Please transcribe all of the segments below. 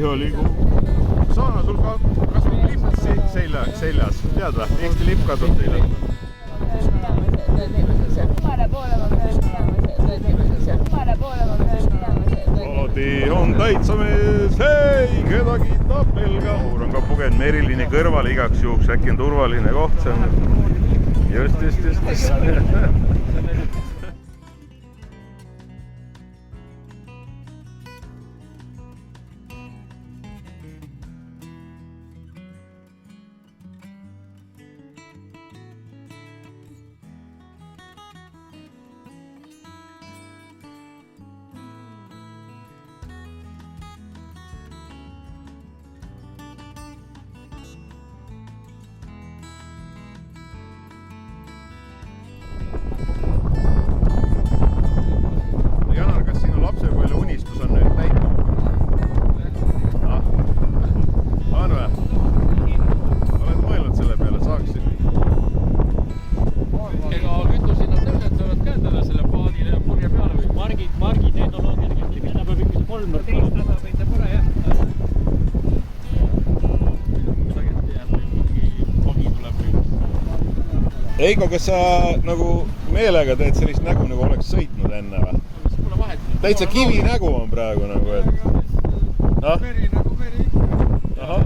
oli saana, sul kasvab lipp seljas, tead või? Eesti lipp kasvab teile. Alati on täitsa mees, hei, keda kiitab Belga. Muur on ka pugenud Merilini kõrvale igaks juhuks, äkki on turvaline koht seal. Just. Janar, kas sinu lapsepõlve unistus on nüüd täitunud? On või? Oled mõelnud selle peale, saaksid? Ega kütushinnad tõusetavad ka täna selle paadile ja purje peale või? Margi tehnoloogia tegelikult, mida peab ikkagi 3 nurka. Teist tasa võite pole jah. Sagesti jääb mingi pagi tuleb või? Eiko, kas sa nagu meelega teed sellist nägu, nagu oleks sõitnud enne või? Täitsa kivi nägu on praegu nagu, et... Meri nagu meri. Ahah.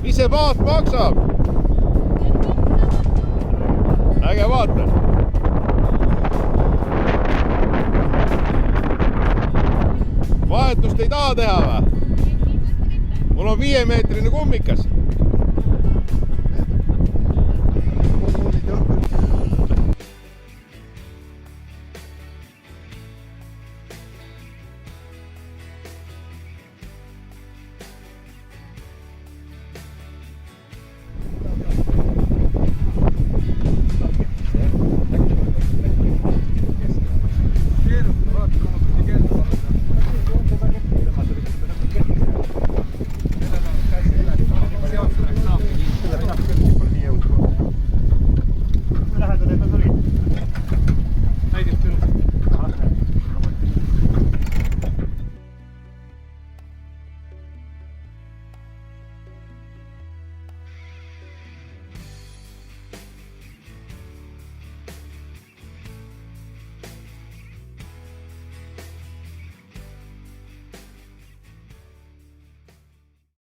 Mis see paat maksab? Äge vaatan. Vahetust ei taha teha või? Mul on 5-meetrine kummikas.